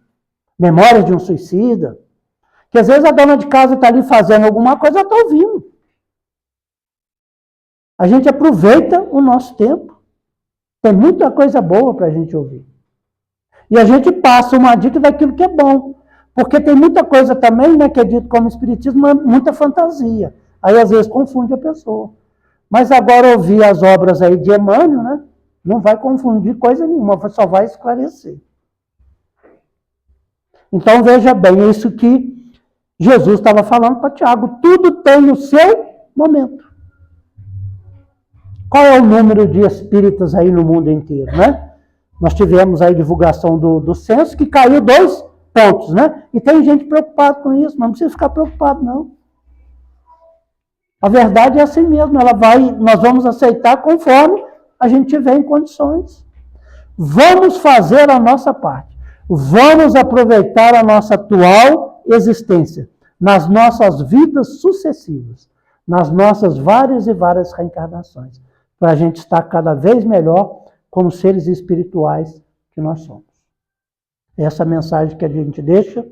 Memórias de um Suicida. Que às vezes a dona de casa está ali fazendo alguma coisa, ela está ouvindo. A gente aproveita o nosso tempo. Tem muita coisa boa para a gente ouvir. E a gente passa uma dica daquilo que é bom. Porque tem muita coisa também, né, que é dito como espiritismo, mas muita fantasia. Aí às vezes confunde a pessoa. Mas agora ouvir as obras aí de Emmanuel, né? Não vai confundir coisa nenhuma, só vai esclarecer. Então veja bem, é isso que Jesus estava falando para Tiago. Tudo tem o seu momento. Qual é o número de espíritas aí no mundo inteiro, né? Nós tivemos aí divulgação do censo que caiu 2 pontos, né? E tem gente preocupada com isso, não precisa ficar preocupado, não. A verdade é assim mesmo, nós vamos aceitar conforme a gente tiver em condições. Vamos fazer a nossa parte. Vamos aproveitar a nossa atual existência nas nossas vidas sucessivas, nas nossas várias e várias reencarnações, para a gente estar cada vez melhor como seres espirituais que nós somos. Essa é a mensagem que a gente deixa,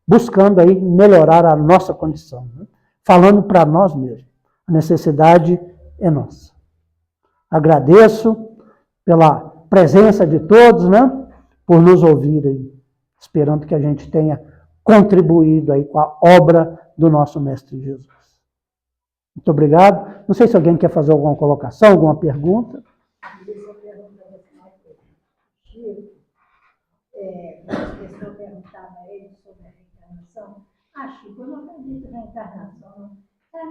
buscando aí melhorar a nossa condição, né? Falando para nós mesmos. A necessidade é nossa. Agradeço pela presença de todos, né? Por nos ouvirem, esperando que a gente tenha contribuído aí com a obra do nosso Mestre Jesus. Muito obrigado. Não sei se alguém quer fazer alguma colocação, alguma pergunta. A pessoa perguntava a ele sobre a reencarnação. Chico, eu não acredito em reencarnação.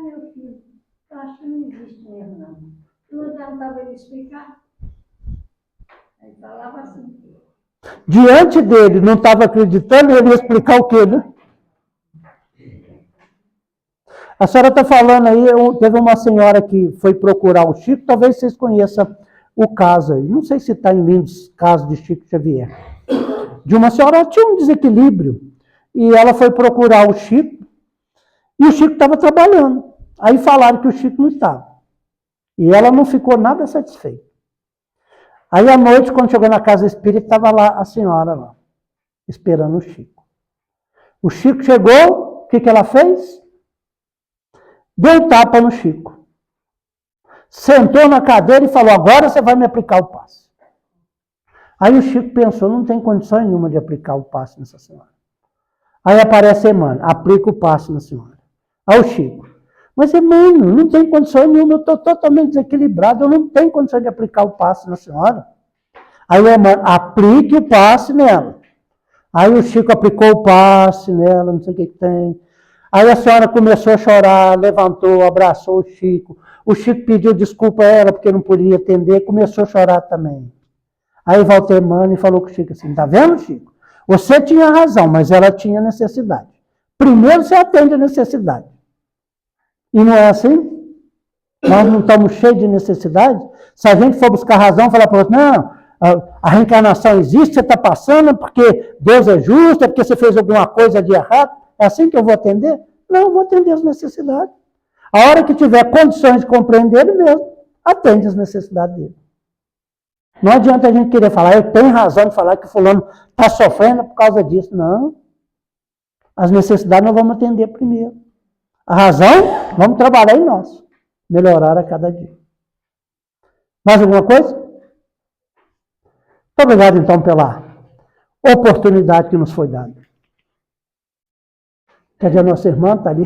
Meu filho, eu acho que não existe mesmo, não. Eu não tentava ele explicar. Ele falava assim. Diante dele, não estava acreditando, ele ia explicar o quê, né? A senhora está falando aí, teve uma senhora que foi procurar o Chico, talvez vocês conheçam o caso aí. Não sei se está em livros, caso de Chico Xavier. De uma senhora, ela tinha um desequilíbrio. E ela foi procurar o Chico, e o Chico estava trabalhando. Aí falaram que o Chico não estava. E ela não ficou nada satisfeita. Aí à noite, quando chegou na casa espírita, estava lá a senhora lá, esperando o Chico. O Chico chegou, o que ela fez? Deu um tapa no Chico. Sentou na cadeira e falou, agora você vai me aplicar o passe. Aí o Chico pensou, não tem condição nenhuma de aplicar o passe nessa senhora. Aí aparece Emmanuel, aplica o passe na senhora. Aí o Chico, mas Emmanuel, não tem condição nenhuma, eu estou totalmente desequilibrado, eu não tenho condição de aplicar o passe na senhora. Aí o Emmanuel, aplique o passe nela. Aí o Chico aplicou o passe nela, não sei o que tem. Aí a senhora começou a chorar, levantou, abraçou o Chico. O Chico pediu desculpa a ela porque não podia atender, começou a chorar também. Aí voltou Emmanuel e falou com o Chico assim, tá vendo, Chico? Você tinha razão, mas ela tinha necessidade. Primeiro você atende a necessidade. E não é assim? Nós não estamos cheios de necessidade? Se a gente for buscar razão, falar para o outro, não, a reencarnação existe, você está passando porque Deus é justo, é porque você fez alguma coisa de errado. É assim que eu vou atender? Não, eu vou atender as necessidades. A hora que tiver condições de compreender ele mesmo, atende as necessidades dele. Não adianta a gente querer falar, eu tenho razão de falar que fulano está sofrendo por causa disso. Não. As necessidades nós vamos atender primeiro. A razão, vamos trabalhar em nós. Melhorar a cada dia. Mais alguma coisa? Muito obrigado, então, pela oportunidade que nos foi dada. Quer dizer, a nossa irmã está ali.